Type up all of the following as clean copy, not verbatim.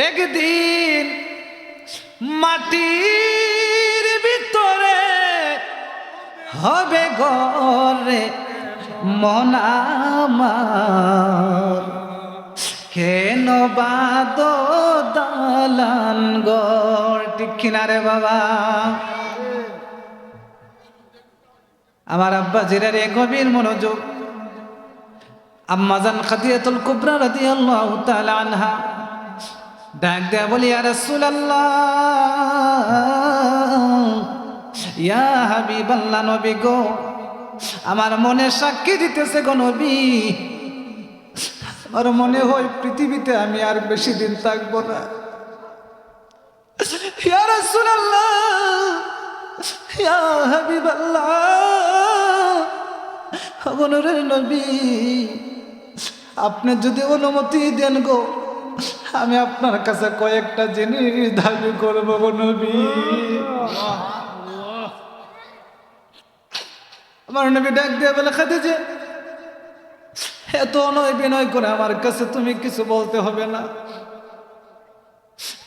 একদিন মাটির ভিতরে হবে ঘরে মন আমার, কেন বাদ দালান ঘর? ঠিক কিনা রে বাবা? আমার আব্বা জিরারে গভীর মনোযোগ। আম্মাজান খাদিজাতুল কুবরা রাদিয়াল্লাহু তাআলা আনহা ডাক দেয়া বলি, ইয়া রাসূলুল্লাহ, ইয়া হাবিবাল্লাহ, নবী গো, আমার মনে সাক্ষী দিতেছে গো নবী, আমার মনে হয় পৃথিবীতে আমি আর বেশি দিন থাকবো না। ইয়া রাসূলুল্লাহ, ইয়া হাবিবাল্লাহ, নূরের নবী, আপনি যদি অনুমতি দেন গো, আমি আপনার কাছে কয়েকটা জিনিস দাবি করবো গো নবী। আমার নবী ডাক দিয়ে বলে, খাদিজা, এত অনয় বিনয় করে আমার কাছে তুমি কিছু বলতে হবে না।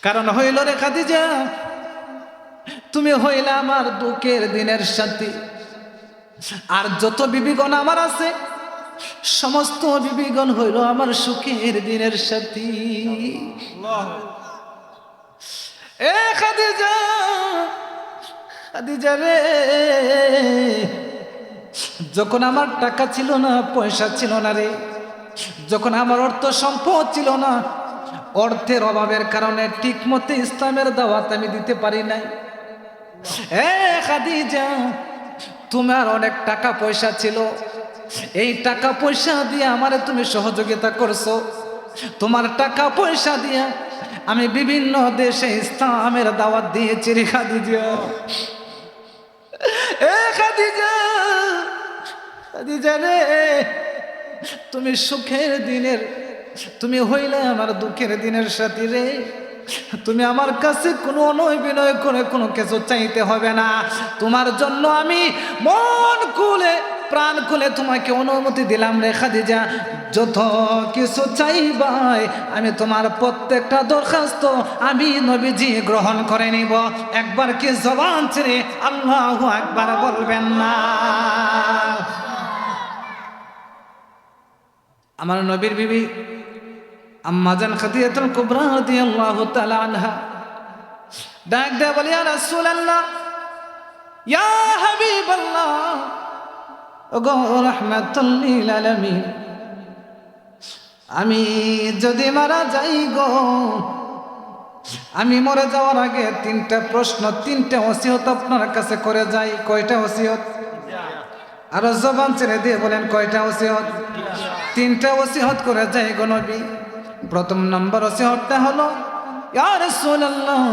কারণ হইল রে খাদিজা, তুমি হইলে আমার দুঃখের দিনের সাথী। আর যত বিবিগণ আমার আছে, সমস্ত বিবিগণ হইল আমার সুখের দিনের সাথী। এ খাদিজা, খাদিজা রে, যখন আমার টাকা ছিল না, পয়সা ছিল না রে, যখন আমার অর্থ সম্পদ ছিল না, অর্থের অভাবের কারণে ঠিক মতো ইসলামের দাওয়াত আমি দিতে পারি নাই। এ খাদিজা, তোমার অনেক টাকা পয়সা ছিল, এই টাকা পয়সা দিয়ে আমারে তুমি সহযোগিতা করছো। তোমার টাকা পয়সা দিয়ে আমি বিভিন্ন দেশে ইসলামের দাওয়াত দিয়েছি রে খাদিজা। এ খাদিজা, খাদিজা রে, তুমি সুখের দিনের, তুমি হইলে আমার দুঃখের দিনের সাথী রে। তুমি আমার কাছে কোনো অনয় বিনয় করে কোনো কিছু চাইতে হবে না। তোমার জন্য আমি মন খুলে প্রাণ খুলে তোমাকে অনুমতি দিলাম রে খাদিজা। যত কিছু চাইবাই আমি তোমার প্রত্যেকটা দরখাস্ত আমি নবীজি গ্রহণ করে নিব। একবার কি জবান ছেড়ে আল্লাহু আকবার বলবেন না? আমার নবীর বিবি আম্মাজান খাদিজাতুল কুবরা রাদিয়াল্লাহু তাআলা আনহা ডাক দেয়া বলে, ইয়া রাসূলুল্লাহ, ইয়া হাবিবাল্লাহ, ওগো রাহমাতুল লিল আলামিন, আমি যদি মারা যাই গো, আমি মরে যাওয়ার আগে তিনটা প্রশ্ন, তিনটা ওসিয়ত আপনার কাছে করে যাই। কয়টা ওসিয়ত? আরো জবান ছেড়ে দিয়ে বলেন, কয়টা ওসিয়ত? তিনটা ওসিয়ত করে যাই গো নবী। প্রথম নম্বর ওসিয়তটা হলো, ইয়া রাসূলুল্লাহ,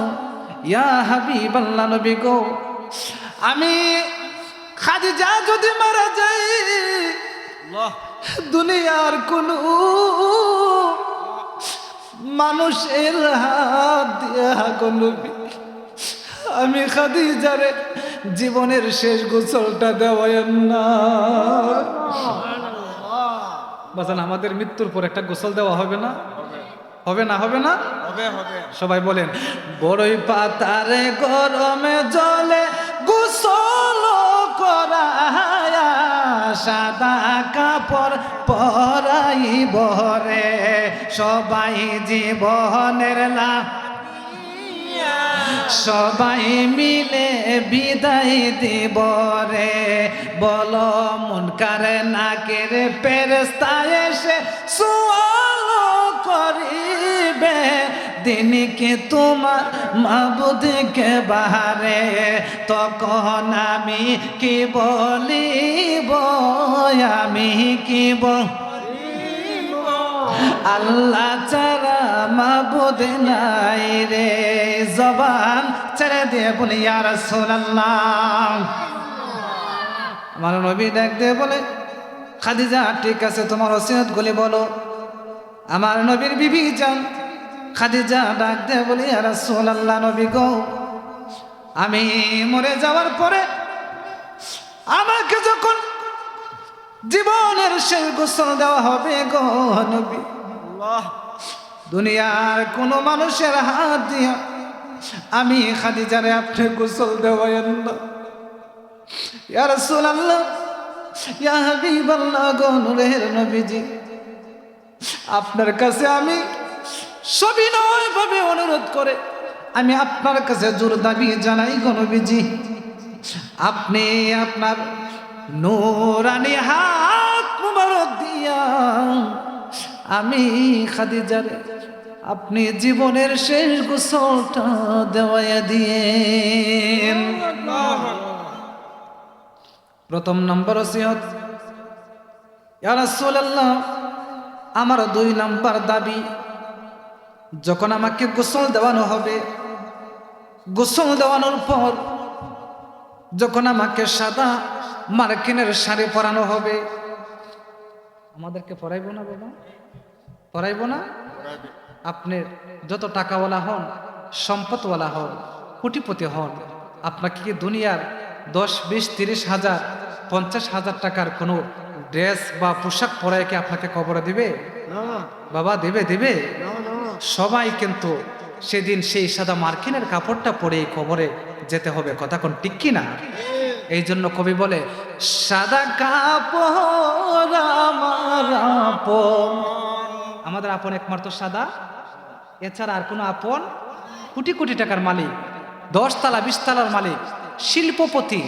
ইয়া হাবিবাল্লাহ, নবী গো, আমি খাদিজা যদি মারা যাই, দুনিয়ার কোন মানুষের হাত দিয়া গো নবী, আমি খাদিজারে জীবনের শেষ গোসলটা দেওয়ায়েন না। বাজান, আমাদের মৃত্যুর পর একটা গোসল দেওয়া হবে না? হবে না? হবে না? সবাই বলেন, বড়ই পাতারে গরমে জলে গোসল করায়া, সাদা কাপড় পরাইব রে, সবাই জীবনের লাভ, সবাই মিলে বিদায় দিব রে। বলো মুনকার নাকির ফেরেশতা এসে সুয়াল করিবে, দিনকে তোমার মাবুদকে বাহারে, তখন আমি কি বলিব, আমি কি বলিব, আল্লাহ ছাড়া মাবুদ নাই রে। জবান ছেড়ে দিয়ে বলি, ইয়া রাসূলুল্লাহ। আমার নবী ডাক দিয়ে বলে, খাদিজা, ঠিক আছে, তোমার ওসিয়ত গুলি বলো। আমার নবীর বিবি যান খাদিজা ডাক দিয়ে বলি, ইয়া রাসূলুল্লাহ, নবী গো, আমি মরে যাওয়ার পরে আমাকে যখন জীবনের শেষ গোসল দেওয়া হবে গো নবী, দুনিয়ার কোনো মানুষের হাত দিয়া আমি খাদিজারে আপনি গোসল দেওয়ায়েন না। ইয়া রাসূলুল্লাহ, ইয়া হাবিবাল্লাহ, গো নূরের নবীজি, আপনার কাছে আমি সবিনয়ভাবে অনুরোধ করে আমি আপনার কাছে জোর দাবি জানাই, গো নবীজি, আপনি আপনার নূরানি হাত মুবারক দিয়া আমি খাদিজারে আপনি জীবনের শেষ গোসলটা দেওয়াইয়া দিয়েন। প্রথম নম্বর ওসিয়ত, ইয়া রাসূলুল্লাহ, আমার 2 নাম্বার দাবি, যখন আমাকে গোসল দেওয়ানো হবে, গোসল দেওয়ানোর পর যখন আমাকে সাদা মার্কিনের শাড়ি পরানো হবে, আমাদেরকে পরাইবো না বাবা? পরাইবো না? আপনি যত টাকাওয়ালা হন, সম্পদওয়ালা হন, কোটিপতি হন, আপনাকে কি দুনিয়ার 10, 20, 30 হাজার, 50 হাজার টাকার কোনো ড্রেস বা পোশাক পরায় কি আপনাকে কবরে দিবে? বাবা, দেবে? দেবে? সবাই কিন্তু সেদিন সেই সাদা মার্কিনের কাপড়টা পরে কবরে যেতে হবে। কথা কোন ঠিক কি না? এই জন্য কবি বলে, সাদা কাপড় আমার আপন। আমাদের আপন একমাত্র সাদা, এছাড়া আর কোনো আপন? কোটি কোটি টাকার মালিক, 10 তলা 20 তলার মালিক, শিল্পপতি,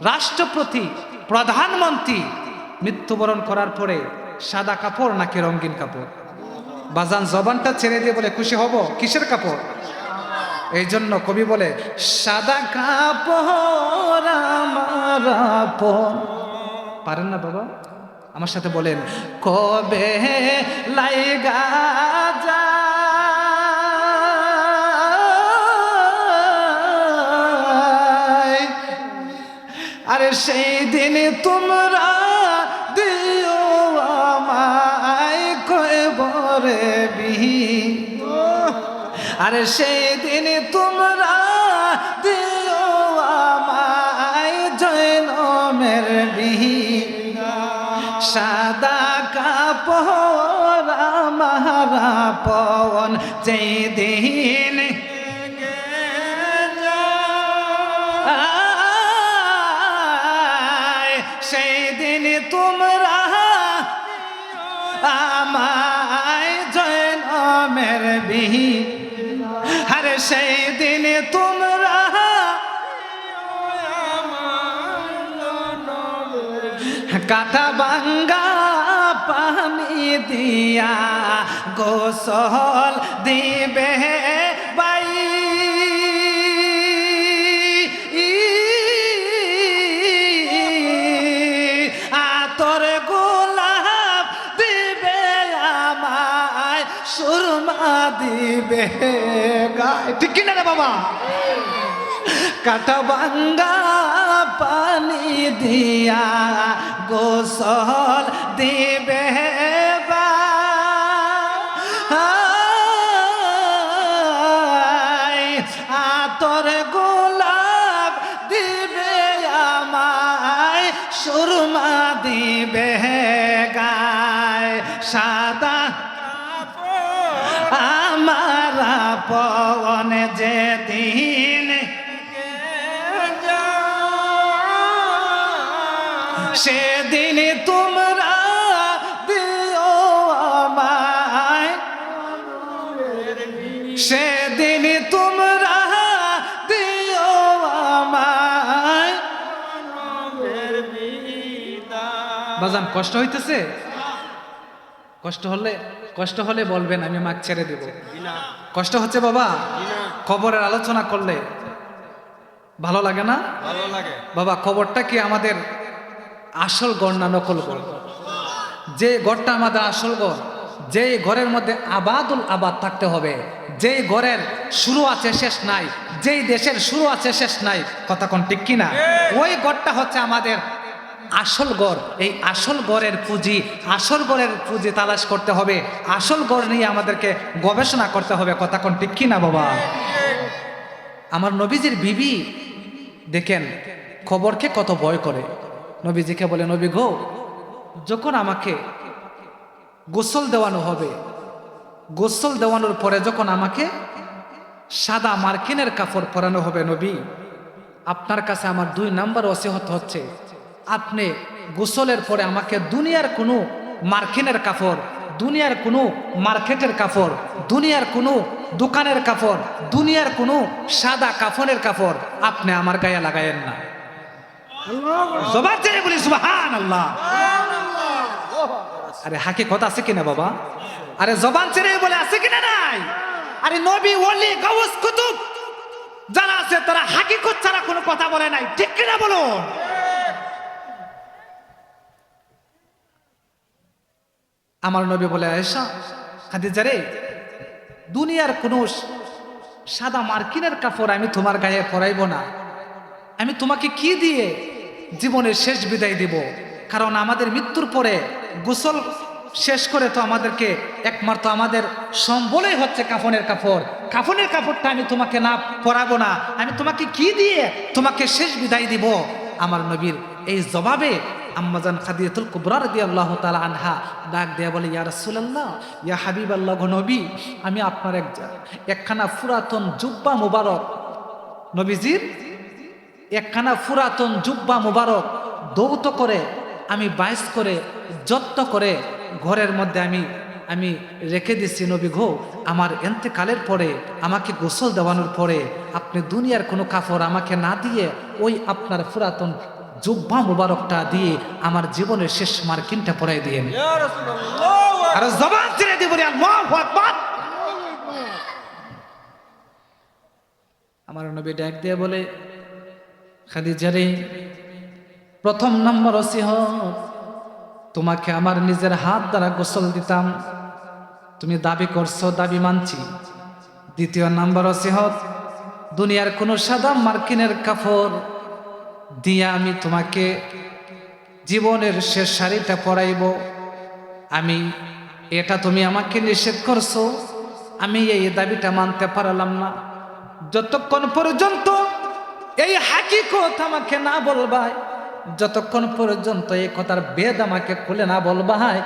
রাষ্ট্রপতি, প্রধানমন্ত্রী মৃত্যুবরণ করার পরে সাদা কাপড় নাকি রঙিন কাপড়? বাজান জবানটা ছেড়ে দিয়ে বলে খুশি হব, কিসের কাপড়? এই জন্য কবি বলে, সাদা কাপড় আমার আপন। পারেন না বাবা? আমার সাথে বলেন, কবে লাইগা যায়, আরে সেই দিন তোমরা দিও আমায় কবরে বিহীন। আরে সেই দিন তোমরা দিও আমায় জয়নমের বিহীন। সাদা কাপড় আমার আপন, যেই দিন সেই দিন তোমরা আমায় জয়নমের বিহীন। আরে সেই দিন তোমরা কাটা বাঙ্গা পানি দিয়া গোসল দিবে বাই। আতর গোলাপ দিবে আমায়, সুরমা দিবে গায়। ঠিক কিনা রে বাবা? কাটা বাঙ্গা পানি দিয়া গোসল দিবে ভাই, আতর গোলাপ দিবে আমায়, সুরমা দিবে গায়। সাদা আমার আপন, যেদিন সেদিন তোমরা দিও আমায়, সেদিন তোমরা দিও আমায়। বাজান কষ্ট হইতেছে? কষ্ট হলে বলবেন, আমি মাগ ছেড়ে দেব। কষ্ট হচ্ছে বাবা? খবরের আলোচনা করলে ভালো লাগে না? ভালো লাগে বাবা। খবরটা কি আমাদের আসল গড় না নকল গড়? যে গড়টা আমাদের আসল গড়, যে ঘরের মধ্যে আবাদুল আবাদ থাকতে হবে, যেই ঘরের শুরু আছে শেষ নাই, যেই দেশের শুরু আছে শেষ নাই, কথা কোন ঠিক কিনা? ওই গড়টা হচ্ছে আমাদের আসল গড়। এই আসল গড়ের পুঁজি, আসল গড়ের পুঁজি তালাশ করতে হবে, আসল গড় নিয়ে আমাদেরকে গবেষণা করতে হবে। কথা কোন ঠিক কিনা বাবা? আমার নবীজির বিবি দেখেন খবরকে কত ভয় করে। নবীজিকে বলে, নবী গো, যখন আমাকে গোসল দেওয়ানো হবে, গোসল দেওয়ানোর পরে যখন আমাকে সাদা মার্কিনের কাপড় পরানো হবে নবী, আপনার কাছে আমার 2 নাম্বার ওসিয়ত হচ্ছে, আপনি গোসলের পরে আমাকে দুনিয়ার কোনো মার্কিনের কাপড়, দুনিয়ার কোনো মার্কেটের কাপড়, দুনিয়ার কোনো দোকানের কাপড়, দুনিয়ার কোনো সাদা কাফনের কাপড় আপনি আমার গায়ে লাগায়েন না। জবান ছেড়ে বলি সুবহানাল্লাহ। আরে হাকিকত আছে কিনা বাবা? আরে জবান ছেড়ে বলে আছে কিনা নাই? আরে নবী ওলি গাউস কুতুব যারা আছে তারা হাকিকত ছাড়া কোনো কথা বলে নাই, ঠিক কিনা বলুন? আমার নবী বলে, আয়েশা, খাদিজা রে, দুনিয়ার কোনো সাদা মার্কিনের কাপড় আমি তোমার গায়ে পরাইব না। আমি তোমাকে কি দিয়ে জীবনের শেষ বিদায় দিব? কারণ আমাদের মৃত্যুর পরে গোসল শেষ করে তো আমাদেরকে একমাত্র আমাদের সম্বলই হচ্ছে কাফনের কাপড়। কাফনের কাপড়টা আমি তোমাকে না পরাবো না, আমি তোমাকে কি দিয়ে তোমাকে শেষ বিদায় দিব? আমার নবীর এই জবাবে আম্মাজান খাদিজাতুল কুবরা রাদিয়াল্লাহু তাআলা আনহা ডাক দেয়া বলে, ইয়া রাসূলুল্লাহ, ইয়া হাবিবাল্লাহ, গো নবী, আমি আপনার একখানা পুরাতন জুব্বা মুবারক, নবীজির একখানা পুরাতন জুব্বা মুবারক দৌত করে আমি বাইশ করে যত্ন করে ঘরের মধ্যে আমি রেখে দিচ্ছি নবী গো। আমার এন্তেকালের পরে আমাকে গোসল দেওয়ানোর পরে আপনি দুনিয়ার কোনো কাপড় আমাকে না দিয়ে ওই আপনার পুরাতন জুব্বা মুবারকটা দিয়ে আমার জীবনের শেষ মার্কিনটা পরাই দিয়ে আর জবান ছেড়ে দিব। আল্লাহু আকবার। আমার নবী ডাক দিয়ে বলে, খাদিজা রে, প্রথম নম্বর ওসিয়ত, তোমাকে আমার নিজের হাত দ্বারা গোসল দিতাম, তুমি দাবি করছো, দাবি মানছি। দ্বিতীয় নাম্বার ওসিয়ত, দুনিয়ার কোনো সাদা মার্কিনের কাপড় দিয়ে আমি তোমাকে জীবনের শেষ শাড়িটা পরাইব, আমি এটা তুমি আমাকে নিষেধ করছো, আমি এই দাবিটা মানতে পারলাম না। যতক্ষণ পর্যন্ত এই হাকিকত আমাকে না বলবাই, যতক্ষণ পর্যন্ত এই কথার বেদ আমাকে খুলে না বলবাই,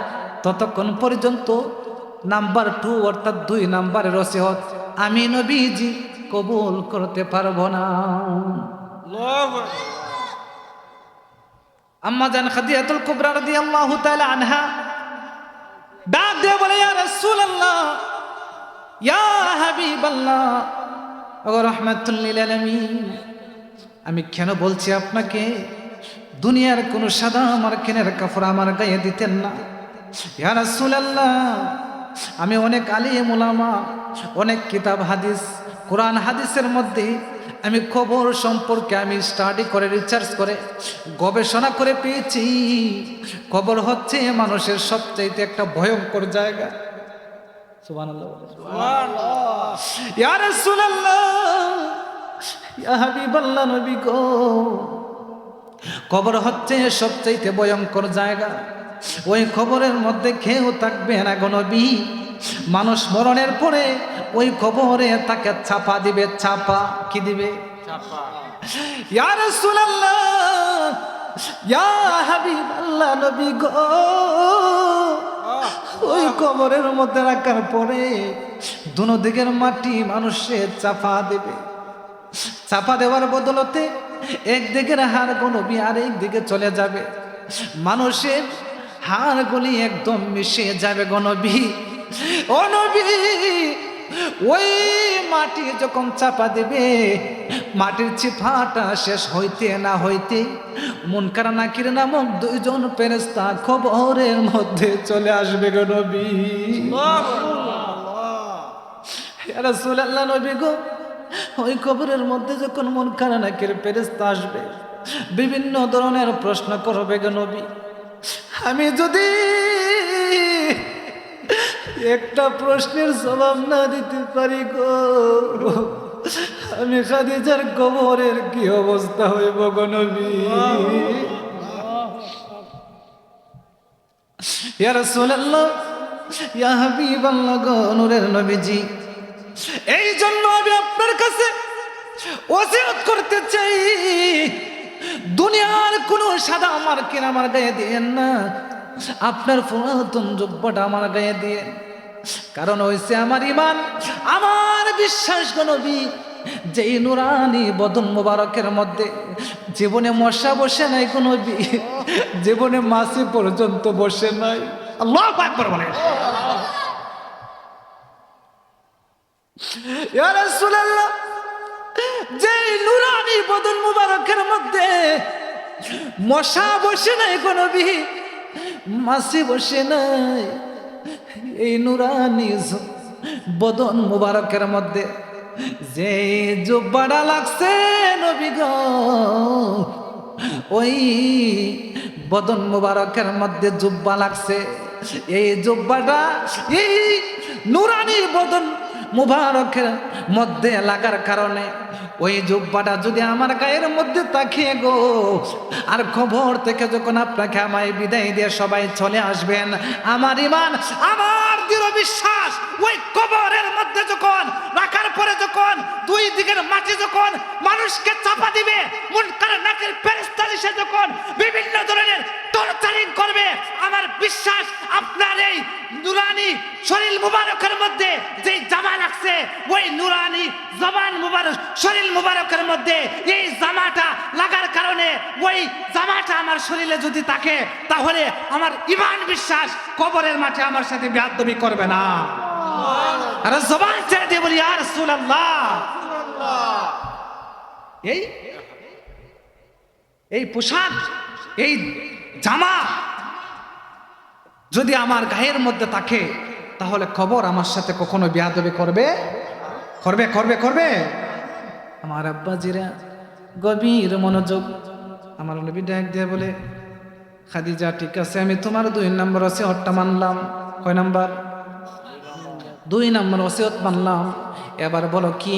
ততক্ষণ পর্যন্ত নাম্বার 2 অর্থাৎ 2 নাম্বারের ওসিয়ত আমি নবীজি কবুল করতে পারবো না। আম্মা জান খাদিজাতুল কুবরা রাদিয়াল্লাহু তাআলা আনহা ডাক দিয়ে বলে, ইয়া রাসূলুল্লাহ, ইয়া হাবিবাল্লাহ, ওয়া রাহমাতুল লিল আলামিন, আমি কেন বলছি আপনাকে দুনিয়ার কোনো সাদা মার্কিনের কাপড় আমার গায়ে দিতেন না? ইয়া রাসূলুল্লাহ, আমি অনেক আলিম উলামা, অনেক কিতাব হাদিস, কোরআন হাদিসের মধ্যে আমি খবর সম্পর্কে আমি স্টাডি করে রিসার্চ করে গবেষণা করে পেয়েছি, কবর হচ্ছে মানুষের সবচাইতে একটা ভয়ঙ্কর জায়গা। সুবহানাল্লাহ, সুবহানাল্লাহ। ইয়া রাসূলুল্লাহ, ইয়া হাবিবাল্লাহ, নবী গো, কবর হচ্ছে সবচাইতে ভয়ঙ্কর জায়গা। ওই কবরের মধ্যে কেউ থাকবে না গো নবী। মানুষ মরণের পরে ওই কবরে তাকে ছাপা দিবে। ছাপা কি দিবে? ছাপা। ইয়া রাসূলুল্লাহ, ইয়া হাবিবাল্লাহ, নবী গো, ওই কবরের মধ্যে রাখার পরে দুনো দিকের মাটি মানুষের চাপা দেবে। চাপা দেওয়ার বদলতে একদিকের হাড় নবী আর একদিকে চলে যাবে, মানুষের হাড়গুলি একদম মিশে যাবে গো নবী। ও নবী, ওই মাটি যখন চাপা দেবে, মাটির চিপাটা শেষ হইতে না হইতে মুনকার নাকির নামক 2 জন ফেরেশতা কবরের মধ্যে চলে আসবে গো নবী। ইয়া রাসূলুল্লাহ, নবী গো, ওই কবরের মধ্যে যখন মুনকার নাকির ফেরেশতা আসবে, বিভিন্ন ধরনের প্রশ্ন করবে গো নবী। আমি যদি একটা প্রশ্নের জবাব না দিতে পারি গো, আমি খাদিজার কবরের কি অবস্থা হইব গো নবী। ইয়া রাসূলুল্লাহ, ইয়া হাবিবাল্লাহ গো, নূরের নবীজি, এই জন্য আমি আপনার কাছে ওসিয়ত করতে চাই, দুনিয়ার কোনো সাদা মার্কিন আমার গায়ে দিয়েন না, আপনার পুরাতন জুব্বাটা আমার গায়ে দিয়ে। কারণ হইছে আমার ইমান, আমার বিশ্বাস গো নবী, যেই নুরানি বদন মুবারকের মধ্যে জীবনে মশা বসে নাই কোন নবী, জীবনে মাছি পর্যন্ত বসে নাই। আল্লাহু আকবার বলেন। ইয়া রাসূলুল্লাহ, যেই নুরানি বদন মুবারকের মধ্যে মশা বসে নাই কোন নবী, মাছি বসে নাই, এই নুরানি বদন মুবারকের মধ্যে যে জুব্বাটা লাগছে নবী গো, ওই বদন মুবারকের মধ্যে জুব্বা লাগছে। এই জুব্বাটা এই নুরানি বদন মুবারকের মধ্যে লাগার কারণে ওই জুব্বাটা যদি আমার গায়ের মধ্যে তাকিয়ে গো, আর খবর থেকে যখন আপনাকে আমায় বিদায় দিয়ে সবাই চলে আসবেন, আমার ইমান, আমার দৃঢ় বিশ্বাস, ওই কবরের মধ্যে যখন রাখার পরে যখন দুই দিকের মাটি যখন মানুষকে চাপা দিবে, মুনকার নাকির ফেরেশতা এসে যখন বিভিন্ন ধরনের টর্চারিং করবে, আমার বিশ্বাস আপনার এই নুরানি শরীর মুবারকের মধ্যে যেই জামা লাগছে, ওই নুরানি জবান মুবারক শরীর মুবারকের মধ্যে এই জামাটা লাগার কারণে ওই জামাটা আমার শরীরে যদি থাকে, তাহলে আমার ঈমান বিশ্বাস কবরের মাঠে আমার সাথে বেয়াদবি করবে না। আর জবান ছেড়ে দিয়ে বলি, ইয়া রাসূলুল্লাহ, এই পোশাক, এই জামা যদি আমার গায়ের মধ্যে থাকে, তাহলে কবর আমার সাথে কখনো বেয়াদবি করবে করবে করবে করবে আমার আব্বাজিরা গভীর মনোযোগ। আমার নবী ডাক দিয়ে বলে, খাদিজা ঠিক আছে, আমি তোমার 2 নম্বর ওসিয়তটা মানলাম। কয় নাম্বার? 2 নম্বর ওসিয়ত মানলাম। এবার বলো কি?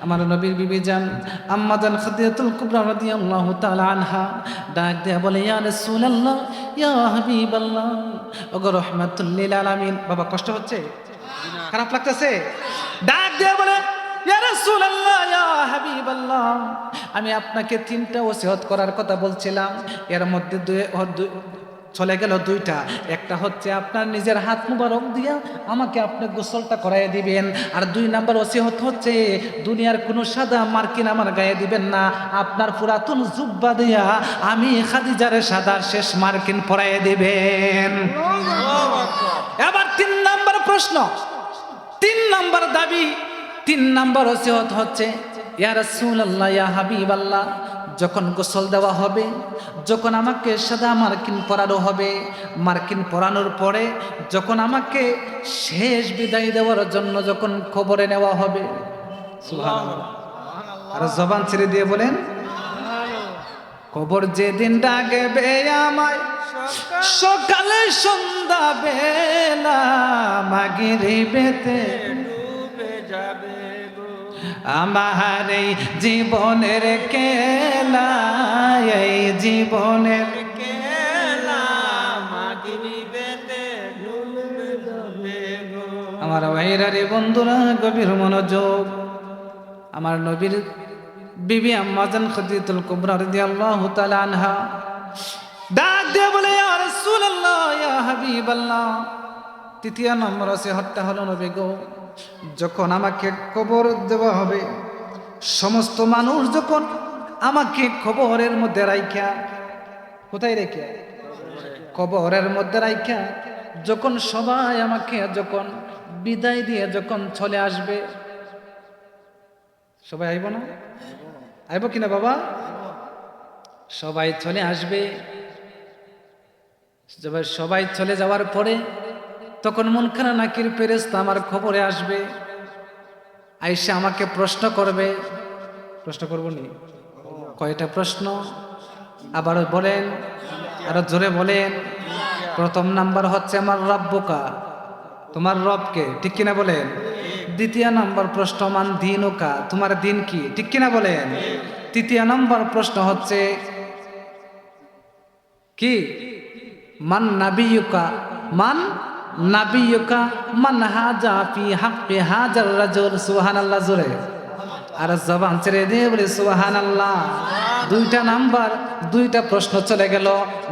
আমার নবীর বিবি জান আম্মা জান খাদিজাতুল কুবরা রাদিয়াল্লাহু তাআলা আনহা ডাক দিয়ে বলে, ইয়া রাসূলুল্লাহ, ইয়া হাবিবাল্লাহ, ওগো রাহমাতুল লিল আলামিন। বাবা কষ্ট হচ্ছে? খারাপ লাগতেছে? ডাক দিয়ে বলে, ইয়া রাসূলুল্লাহ, ইয়া হাবিবাল্লাহ, আমি আপনাকে 3টা ওসিয়ত করার কথা বলছিলাম, এর মধ্যে চলে গেল 2টা। একটা হচ্ছে আপনার নিজের হাত মুবারক দিয়া আমাকে আপনি গোসলটা করাই দিবেন, আর 2 নাম্বার ওসিয়ত হচ্ছে দুনিয়ার কোনো সাদা মার্কিন আমার গায়ে দিবেন না, আপনার পুরাতন জুব্বা দিয়া আমি খাদিজার সাদা শেষ মার্কিন পরাই দিবেন। এবার 3 নাম্বার প্রশ্ন, 3 নাম্বার দাবি, 3 নাম্বার ওসিয়ত হচ্ছে, ইয়া রাসূলুল্লাহ, ইয়া হাবিবাল্লাহ, যখন গোসল দেওয়া হবে, যখন আমাকে সাদা মার্কিন পরানো হবে, মার্কিন পরানোর পরে যখন আমাকে শেষ বিদায় দেওয়ার জন্য যখন কবরে নেওয়া হবে, সুবহানাল্লাহ, আর জবান ছেড়ে দিয়ে বলেন, কবর যেদিন ডাকবে আমায় সকালে সন্ধ্যা বেলা, মাগরিবেতে ডুবে যাবে আমার এই জীবনের খেলা, এই জীবনের খেলা, মাগরিবেতে ডুবে যাবে গো। আমার ভাইরা রে বন্ধুরা, গভীর মনোযোগ। আমার নবীর বিবি আম্মা জান খাদিজাতুল কুবরা রাদিয়াল্লাহু তাআলা আনহা ডাক দিয়ে বলে, ইয়া রাসূলুল্লাহ, ইয়া হাবিবাল্লাহ, 3 নম্বর ওসিয়তটা হলো, নবী গো, যখন আমাকে কবর দেওয়া হবে, সমস্ত মানুষ যখন আমাকে কবরের মধ্যে রাইখা, কোথায় রেখে? কবরের মধ্যে রাইখা যখন সবাই আমাকে যখন বিদায় দিয়ে যখন চলে আসবে, সবাই আইব না? আইব কিনা বাবা? সবাই চলে আসবে। সবাই চলে যাওয়ার পরে তখন মুনকার নাকির ফেরেশতা আমার খবরে আসবে, আইসা আমাকে প্রশ্ন করবে। প্রশ্ন করবো নি? কয়টা প্রশ্ন? আবার বলেন, আরো জোরে বলেন। 1 নাম্বার হচ্ছে, আমার রব্বুকা, তোমার রবকে, ঠিক কিনা বলেন? 2 নাম্বার প্রশ্ন, মান দীনুকা, তোমার দিন কি, ঠিক কিনা বলেন? 3 নাম্বার প্রশ্ন হচ্ছে কি, মান নাবিয়ুকা, মান নাবিয়ুকা, মান হাজা ফি হাক্কি হাজার রাজুল। সুবহানাল্লাহ জোরে। আর জবান ছেড়ে দিয়ে বলে সুবহানাল্লাহ। দুইটা নাম্বার, দুইটা প্রশ্ন চলে গেল।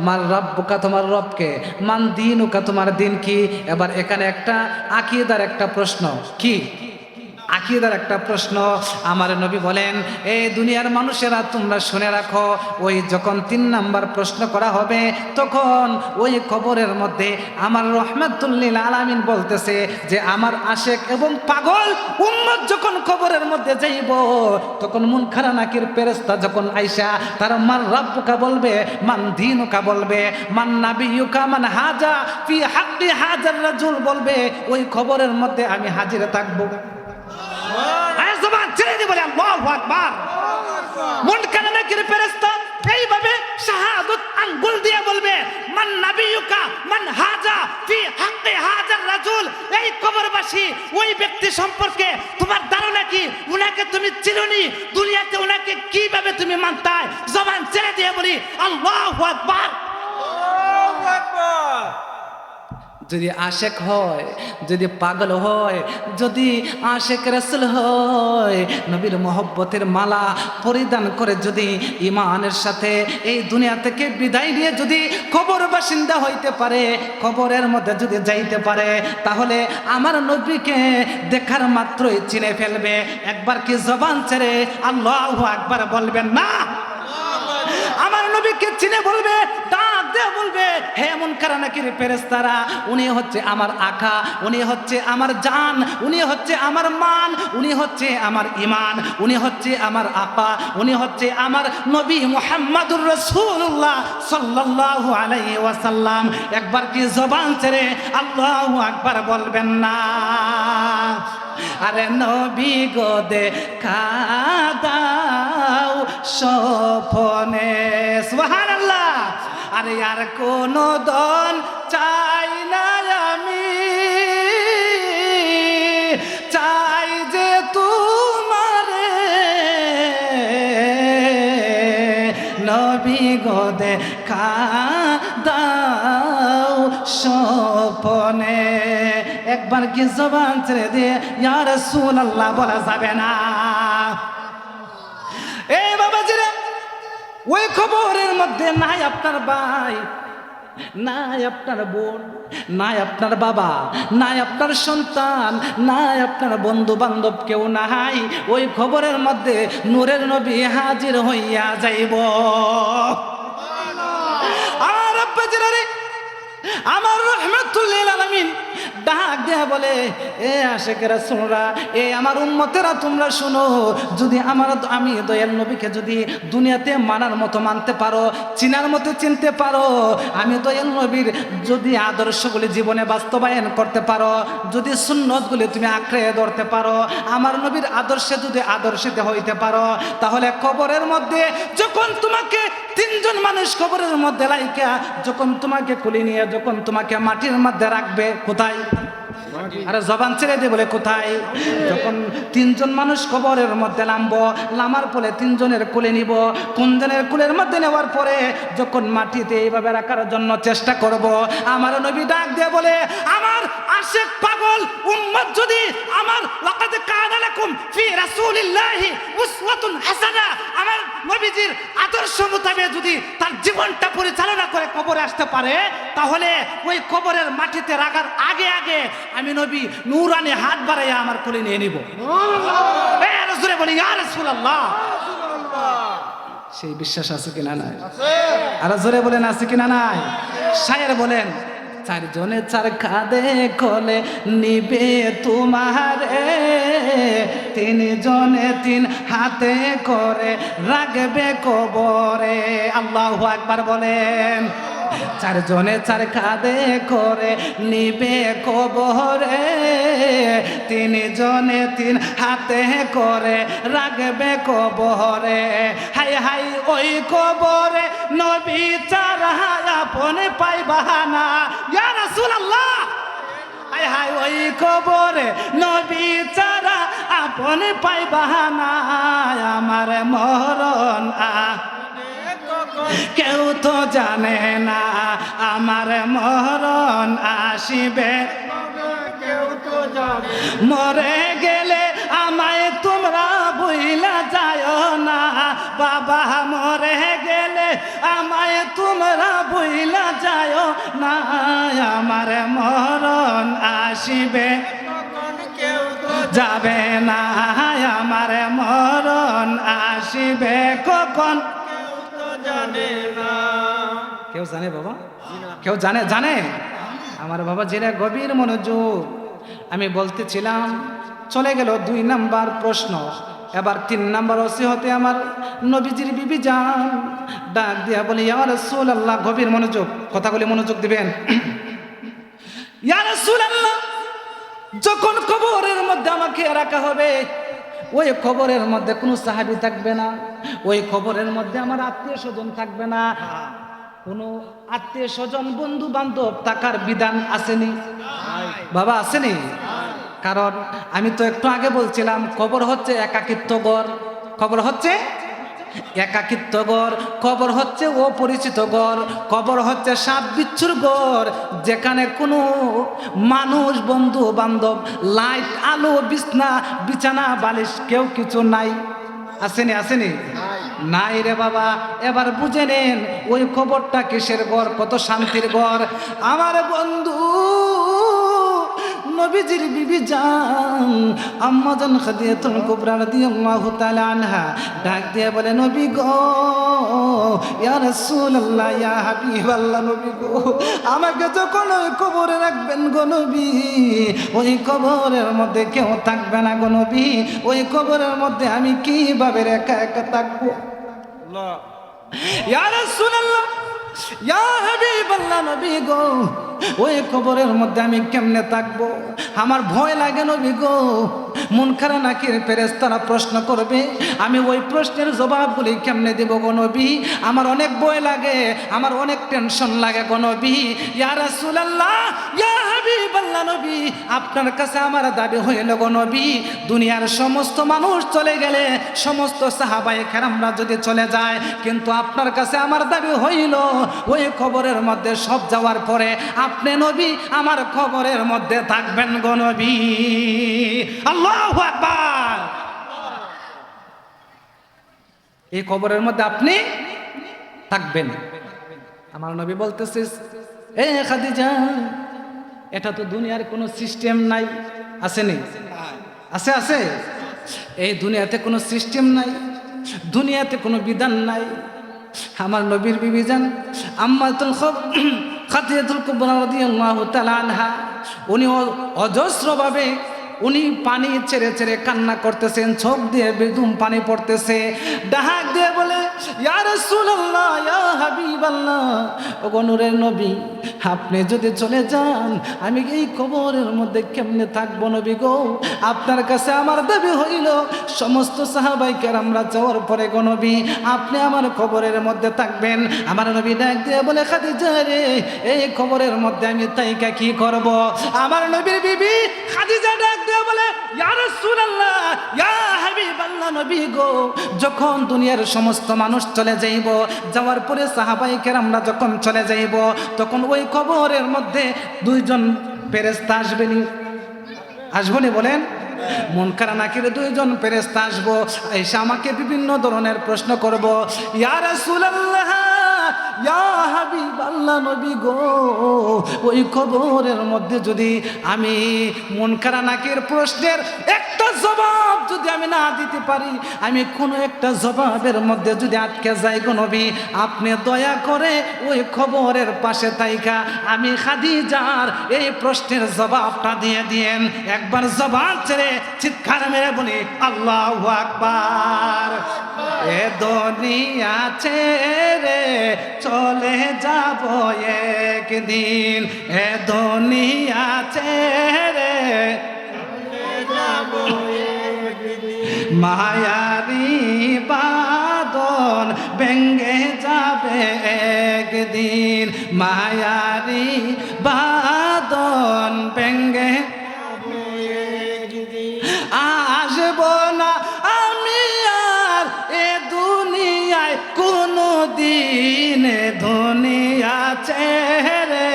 মার রব্বুকা, তোমার রবকে, মান দীনুকা, তোমার দিন কি। এবার এখানে একটা আকীদার একটা প্রশ্ন, কি আকীদার একটা প্রশ্ন। আমার নবী বলেন, এই দুনিয়ার মানুষেরা তোমরা শুনে রাখো, ওই যখন 3 নাম্বার প্রশ্ন করা হবে তখন ওই কবরের মধ্যে আমার রহমাতুল্লিল আলামিন বলতেছে যে আমার আশেক এবং পাগল উম্মত যখন কবরের মধ্যে যাইব তখন মুনকার নাকির ফেরেশতা যখন আইসা তারা মার রাব্বুকা বলবে, মান দীনুকা বলবে, মান নাবিয়ুকা, মান হাজা ফি হাক্কি হাজার রাজুল বলবে, ওই কবরের মধ্যে আমি হাজির থাকবো। জবান ছেড়ে দিয়ে বলে আল্লাহু আকবার। মুনকার নাকির ফেরেশতা এইভাবে শাহাদাত আঙ্গুল দিয়ে বলবে, মান নাবিয়ুকা, মান হাজা ফি হাক্কি হাজার রাজুল। এই কবরবাসী ওই ব্যক্তি সম্পর্কে তোমার ধারণা কি? উনাকে তুমি চিনোনি? দুনিয়াতে উনাকে কিভাবে তুমি মানতাই? জবান ছেড়ে দিয়ে বলি আল্লাহু আকবার। আল্লাহু আকবার। যদি আশেক হয়, যদি পাগল হয়, যদি আশেক রাসূল হয়, নবীর মহব্বতের মালা পরিধান করে যদি ঈমানের সাথে এই দুনিয়া থেকে বিদায় নিয়ে যদি কবর বাসিন্দা হইতে পারে, কবরের মধ্যে যদি যাইতে পারে, তাহলে আমার নবীকে দেখার মাত্রই চিনে ফেলবে। একবার কি জবান ছেড়ে আল্লাহু আকবার বলবেন না? আমার নবীকে চিনে বলবে, ডাক দিয়ে বলবে, হে মুনকার নাকির ফেরেশতারা, উনি হচ্ছে আমার আকা, উনি হচ্ছে আমার জান, উনি হচ্ছে আমার মান, উনি হচ্ছে আমার ঈমান, উনি হচ্ছে আমার আপা, উনি হচ্ছে আমার নবী মুহাম্মদুর রাসূলুল্লাহ সাল্লাল্লাহু আলাইহি ওয়াসাল্লাম। একবার কি জবান ছেড়ে আল্লাহু আকবার বলবেন না? আরে নবী গো দেখা দাও স্বপ্নে, সুবহানাল্লাহ। আরে আর কোন দন চাই না আমি, চাই যে তোমারে নবী গো দেখা দাও স্বপ্নে। একবার কি জবান ছেড়ে দিয়ে ইয়া রাসূলুল্লাহ বলা যাবে না? এই বাবাজিরা, ওই খবরের মধ্যে নাই আপনার ভাই, নাই আপনার বোন, নাই আপনার বাবা, নাই আপনার সন্তান, নাই আপনার বন্ধু বান্ধব, কেউ নাই। ওই খবরের মধ্যে নূরের নবী হাজির হইয়া যাইব। আর আব্বাজিরা রে, আমার রহমাতুল্লিল আলামিন ডাক দেয়া বলে, এ আশেকেরা শুনরা, এ আমার উম্মতেরা তোমরা শুনো, যদি আমি দয়াল নবীকে যদি দুনিয়াতে মানার মতো মানতে পারো, চিনার মতো চিনতে পারো, আমি দয়াল নবীর যদি আদর্শগুলি জীবনে বাস্তবায়ন করতে পারো, যদি সুন্নতগুলি তুমি আঁকড়ে ধরতে পারো, আমার নবীর আদর্শে যদি আদর্শিত হইতে পারো, তাহলে কবরের মধ্যে যখন তোমাকে 3 জন মানুষ কবরের মধ্যে লাইকা যখন তোমাকে কুলি নিয়ে যখন তোমাকে মাটির মধ্যে রাখবে, কোথায়? আরে জবান ছেড়ে দিয়ে বলে কোথায়? যখন 3 জন মানুষ কবরের মধ্যে নামবো, নামার পরে 3 জনের কোলে নিব, 3 জনের কোলের মধ্যে নেওয়ার পরে যখন মাটিতে এইভাবে রাখার জন্য চেষ্টা করব, আমার নবী ডাক দিয়ে বলে, আমার আশেক পাগল উম্মত যদি আমার লাকাদ কানা লাকুম ফি রাসূলিল্লাহি উসওয়াতুন হাসানাহ, আমার নবীজির আদর্শ মোতাবেক যদি তার জীবনটা পরিচালনা করে কবরে আসতে পারে, তাহলে ওই কবরের মাটিতে রাখার আগে আগে আমি নবী নূরানি হাত বাড়াইয়া আমার কোলে নিয়ে নিব। জোরে বলি ইয়া রাসূলুল্লাহ। সেই বিশ্বাস আছে কিনা নাই? আর জোরে বলেন আছে কিনা নাই? শায়ের বলেন, 4 জনে 4 কাঁধে কোলে নিবে তোমারে, 3 জনে 3 হাতে করে রাখবে কবরে। আল্লাহু আকবার বলেন। 4 জনে 4 কাঁধে করে নিবে কবরে, 3 জনে 3 হাতে করে রাখবে কবরে। হাই হাই ওই কবরে নবী ছাড়া আপন পাইবানা, ইয়া রাসূলুল্লাহ। হাই হাই ওই কবরে নবী ছাড়া আপন পাইবানা, আমার মরণ কেউ তো জানে না, আমার মরণ আসিবে কেউ তো জানে, মরে গেলে আমায় তোমরা ভুইলা যায় না, বাবা মরে গেলে আমায় তোমরা বইলা যায় না, আমার মরণ আসিবে কেউ তো যাবে না, আমার মরণ আসিবে কখন। কেউ তো জানে না। কেউ জানে বাবা? কেউ জানে? জানে আমার বাবা জেনে গভীর মনোযোগ। আমি বলতেছিলাম চলে গেল 2 নাম্বার প্রশ্ন, এবার 3 নাম্বার ওসিয়তে আমার নবীজির বিবি যান ডাক দিয়া বলে, ইয়া রাসূলুল্লাহ, গভীর মনোযোগ, কথাগুলি মনোযোগ দিবেন। ইয়া রাসূলুল্লাহ, যখন কবরের মধ্যে আমাকে রাখা হবে, ওই কবরের মধ্যে কোনো সাহাবী থাকবে না, ওই কবরের মধ্যে আমার আত্মীয় স্বজন থাকবে না, কোনো আত্মীয় স্বজন বন্ধু বান্ধব থাকার বিধান আসেনি বাবা, আসেনি? কারণ আমি তো একটু আগে বলছিলাম কবর হচ্ছে একাকিত্ব ঘর, কবর হচ্ছে একাকিত্ব ঘর, কবর হচ্ছে অপরিচিত ঘর, কবর হচ্ছে সাপ বিচ্ছুর ঘর, যেখানে কোনো মানুষ বন্ধু বান্ধব, লাইট আলো বিছানা বালিশ কেউ কিছু নাই। আসেনি? আসেনি? নাই রে বাবা। এবার বুঝে নেন ওই কবরটা কিসের ঘর, কত শান্তির ঘর। আমার বন্ধু নবীজির বিবি জান আম্মা জান খাদিজাতুল কুবরা রাদিয়াল্লাহু তাআলা আনহা ডাক দিয়ে বলে, নবী গো, ইয়া রাসূলুল্লাহ, ইয়া হাবিবাল্লাহ, নবী গো, আমাকে যখন ওই কবরে রাখবেন গো নবী, ওই কবরের মধ্যে কেউ থাকবে না গো নবী, ওই কবরের মধ্যে আমি কিভাবে একা একা থাকবো? ইয়া রাসূলুল্লাহ, ইয়া হাবিবাল্লাহ, নবী গো, ওই কবরের মধ্যে আমি কেমনে থাকবো? আমার ভয় লাগে নবী গো, মুনকার নাকির ফেরেশতারা প্রশ্ন করবে, আমি ওই প্রশ্নের জবাবগুলি কেমনে দেব গো নবী? আমার অনেক ভয় লাগে, আমার অনেক টেনশন লাগে গো নবী। ইয়া রাসূলুল্লাহ, ইয়া হাবিবাল্লাহ, নবী, আপনার কাছে আমার দাবি হইল গো নবী, দুনিয়ার সমস্ত মানুষ চলে গেলে, সমস্ত সাহাবায়ে কেরামরা যদি চলে যায়, কিন্তু আপনার কাছে আমার দাবি হইল ওই কবরের মধ্যে সব যাওয়ার পরে আপনি নবী আমার কবরের মধ্যে থাকবেন গো নবী। আল্লাহু আকবার। এই কবরের মধ্যে আপনি থাকবেন। আমার নবী বলতেছে, এ খাদিজা, এটা তো দুনিয়ার কোনো সিস্টেম নাই। আসেনি? আছে? আছে? এই দুনিয়াতে কোনো সিস্টেম নাই, দুনিয়াতে কোনো বিধান নাই। আমার নবীর বিবি জান আম্মাতুল খাদিজাতুল কুবরা রাদিয়াল্লাহু তাআলা আনহা, উনি অজস্রভাবে উনি পানি ছেড়ে ছেড়ে কান্না করতেছেন, চোখ দিয়ে বেদুম পানি পড়তেছে, ডাক দিয়ে বলে, ইয়া রাসূলুল্লাহ, ইয়া হাবিবাল্লাহ, ওগো নূরের নবী, আপনি যদি চলে যান আমি এই কবরের মধ্যে কেমনে থাকবো নবী গো? আপনার কাছে আমার দাবি হইল সমস্ত সাহাবায়ে কেরামরা যাওয়ার পরে গো নবী আপনি আমার কবরের মধ্যে থাকবেন। আমার নবী ডাক দিয়ে বলে, খাদিজা রে, এই কবরের মধ্যে আমি তাইকা কি করব? আমার নবীর বিবি খাদিজা ডাক দিয়ে বলে, ইয়া রাসূলুল্লাহ, ইয়া হাবিবাল্লাহ, নবী গো, যখন দুনিয়ার সমস্ত মানুষ চলে যাইব, যাওয়ার পরে সাহাবায়ে কেরামরা যখন চলে যাইব, তখন ওই কবরের মধ্যে 2 জন ফেরেশতা আসবেনি। আসবনি বলেন? মুনকার নাকির 2 জন ফেরেশতা আসবো, এসে আমাকে বিভিন্ন ধরনের প্রশ্ন করব, ইয়া রাসূলুল্লাহ, ইয়া হাবিবাল্লাহ, নবী গো, ওই কবরের মধ্যে যদি আমি মুনকার নাকির প্রশ্নের একটা জবাব যদি আমি না দিতে পারি, আমি কোনো একটা জবাবের মধ্যে যদি আটকে যাই গো নবী, আপনি দয়া করে ওই কবরের পাশে থাইকা আমি খাদিজার এই প্রশ্নের জবাবটা দিয়ে দিয়েন। একবার জবাব ছেড়ে চিৎকার মেরে বলি, আল্লাহু আকবার। এ দুনিয়া ছেড়ে চলে যাব একদিন, এ দুনিয়া ছেড়ে মায়ারি বাঁধন ভেঙে যাবে একদিন, মায়ারি বাঁধন ভেঙে আসব না আমি আর এ দুনিয়ায় কোনো দিন, দুনিয়া ছেড়ে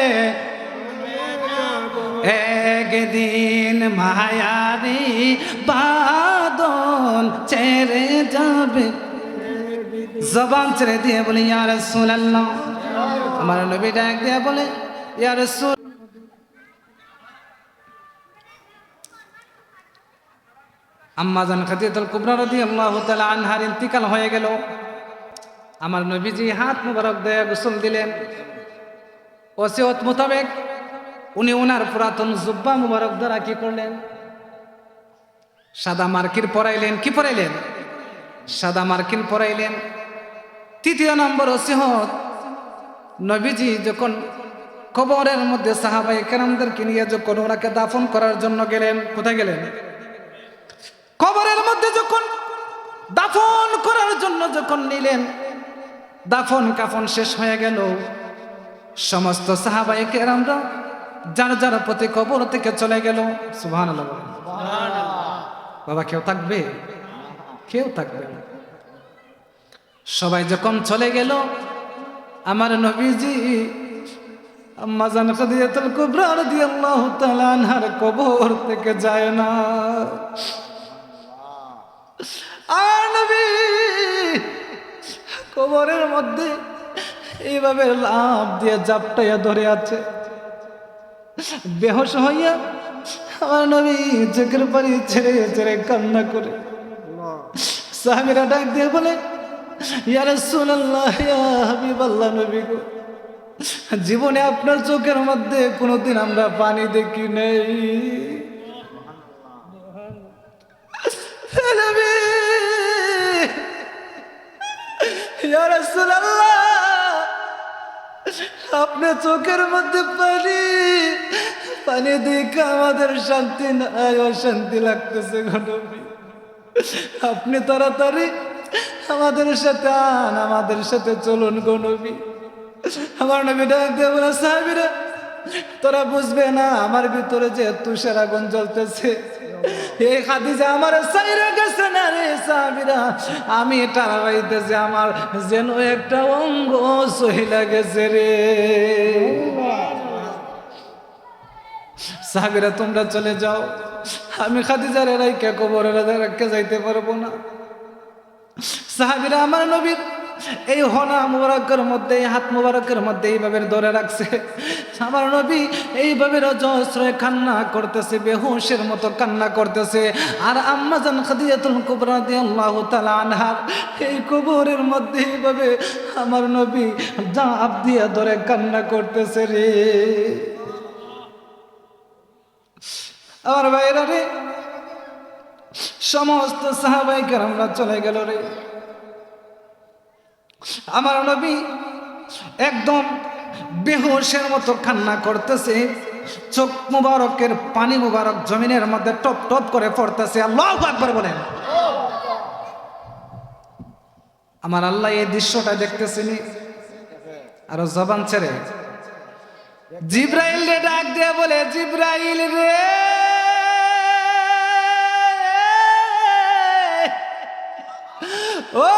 একদিন মায়ারি বাঁধন ছেড়ে যাবে। জবান ছেড়ে দিয়ে বলে ইয়া রাসূলুল্লাহ। আমার নবী ডাক দিয়ে বলে ইয়া রাসূল, আম্মা জান খাদিজাতুল কুবরা রাদিয়াল্লাহু তাআলা আনহার ইন্তিকাল হয়ে গেল। আমার নবীজি হাত মুবারক দিয়ে গোসল দিলেন। ওসিয়ত মোতাবেক উনি ওনার পুরাতন জুব্বা মুবারক দ্বারা কি করলেন? সাদা মার্কিন পরাইলেন। কি পরাইলেন? সাদা মার্কিন পরাইলেন। তৃতীয় নম্বর ওসিয়ত, নবীজি যখন কবরের মধ্যে সাহাবায়ে কেরামদেরকে নিয়ে যখন ওনাকে দাফন করার জন্য গেলেন, কোথায় গেলেন? কবরের মধ্যে যখন দাফন করার জন্য যখন নিলেন, দাফন কাফন শেষ হয়ে গেল। সমস্ত সাহাবায়ে কেরামরা যার যার প্রতি কবর থেকে চলে গেল। সুবহানাল্লাহ। বাবা কেউ থাকবে? কেউ থাকবে না। সবাই যখন চলে গেল, আমার নবীজি আম্মা জান খাদিজাতুল কুবরা রাদিয়াল্লাহু তাআলা আনহার কবর থেকে যায় না। আর নবী কবরের মধ্যে এইভাবে লাফ দিয়ে জাপটাইয়া ধরে আছে। বেহুশ হইয়া আমার নবী চোখের পানি ছেড়ে ছেড়ে কান্না করে। সাহাবীরা ডাক দিয়ে বলে ইয়া রাসূলুল্লাহ, ইয়া হাবিবাল্লাহ, নবী গো, জীবনে আপনার চোখের মধ্যে কোনোদিন আমরা পানি দেখি নাই। নবী, ইয়া রাসূলুল্লাহ, আপনার চোখের মধ্যে পানি দেখে আমাদের শান্তি নাই, অশান্তি লাগতেছে গো নবী। আপনি তাড়াতাড়ি আমাদের সাথে আন, আমাদের সাথে চলুন গো নবী। আমার নবী ডাক দিয়ে বলে সাহাবীরা, তোরা বুঝবে না আমার ভিতরে যে তুষার আগুন জ্বলতেছে। এই খাদিজা আমার সাইরা গেছে না রে সাহাবীরা, আমি এটা ভাবাইতেছি আমার যেন একটা অঙ্গ সহিলা গেছে রে। সাহাবীরা তোমরা চলে যাও, আমি খাদিজার রাইকা কবরে রাখতে যাইতে পারবো না। সাহাবীরা আমার নবীর এই হনা মুবারকের মধ্যে, হাত মুবারকের মধ্যে এইভাবে ধরে রাখছে। আমার নবী এইভাবে রজস্রয় কান্না করতেছে, বেহুশের মতো কান্না করতেছে। আর আম্মা জান খাদিজাতুল কুবরা রাদিয়াল্লাহু তাআলা আনহা এই কবরের মধ্যে এইভাবে আমার নবী জাপ দিয়া ধরে কান্না করতেছে রে। আমার ভাইরা রে, সমস্ত সাহাবায়ে কেরামরা চলে গেল রে। আমার নবী একদম বেহুশের মতো কান্না করতেছে। চোখ মুবারকের পানি মুবারক জমিনের মধ্যে টপ টপ করে পড়তেছে। আল্লাহু আকবার বলেন। আমার আল্লাহ এই দৃশ্যটা দেখতেছিনি, আরো জবান ছেড়ে জিব্রাইল রে ডাক দিয়ে বলে, জিব্রাইল রে, ও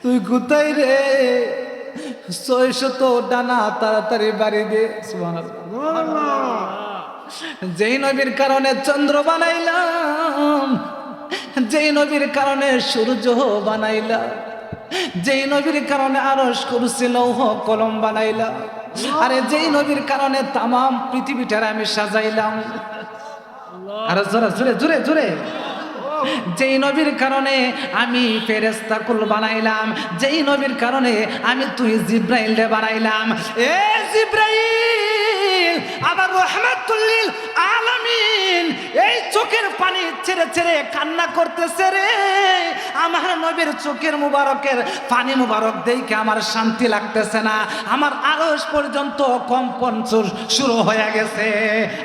তুই কোথায় রে? 600 ডানা তাড়াতাড়ি বাড়ি দে। সুবহানাল্লাহ। যেই নবীর কারণে চন্দ্র বানাইলাম, যেই নবীর কারণে সূর্য বানাইলাম, যেই নবীর কারণে আরশ কুরসি লৌহ কলম বানাইলাম, আরে যেই নবীর কারণে তামাম পৃথিবীটার আমি সাজাইলাম। আর জোরে জোরে জোরে জোরে, যেই নবীর কারণে আমি ফেরেশতা কুল বানাইলাম, যেই নবীর কারণে আমি তুই জিব্রাইল রে বানাইলাম। এ জিব্রাইল আবার রাহমাতুল লিল আলামিন এই চোখের পানি ছেড়ে ছেড়ে কান্না করতেছে রে। আমার নবীর চোখের মুবারকের পানি মুবারক দেখে আমার শান্তি লাগতেছে না, আমার আরশ পর্যন্ত কম্পন শুরু হয়ে গেছে।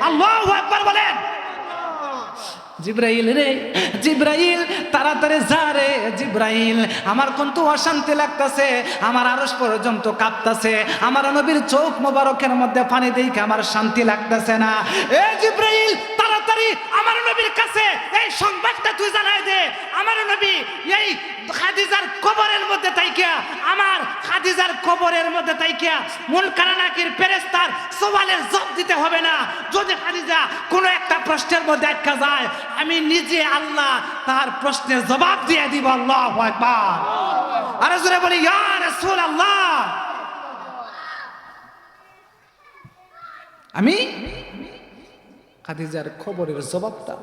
আল্লাহু আকবার বলেন। জিব্রাইল রে, জিব্রাইল তাড়াতাড়ি যা রে জিব্রাইল, আমার কিন্তু অশান্তি লাগতেছে, আমার আরশ পর্যন্ত কাঁপতেছে, আমার নবীর চোখ মোবারকের মধ্যে পানি দেখে আমার শান্তি লাগতেছে না। এ জিব্রাইল তাড়াতাড়ি তাড়াতাড়ি আমার নবীর কাছে এই সংবাদটা তুই জানাই দে। আমার নবী এই খাদিজার কবরের মধ্যে তাইকিয়া, আমার খাদিজার কবরের মধ্যে তাইকিয়া মুনকার নাকির ফেরেশতার সওয়ালের জবাব দিতে হবে না। যদি খাদিজা কোনো একটা প্রশ্নের মধ্যে আটকা যায়, আমি নিজে আল্লাহ তার প্রশ্নের জবাব দিয়ে দিব। আল্লাহু আকবার। আর জোরে বলি ইয়া রাসূলুল্লাহ। আমি খাদিজার খবরের জবাবটা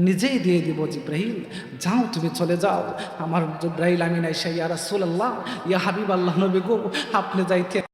নিজেই দিয়ে দিব। জিব্রাইল যাও, তুমি চলে যাও। আমার জিব্রাইল আমিন আয়েশা, ইয়া রাসূলুল্লাহ, ইয়া হাবিবাল্লাহ, নবী গো, আপনি যাইতে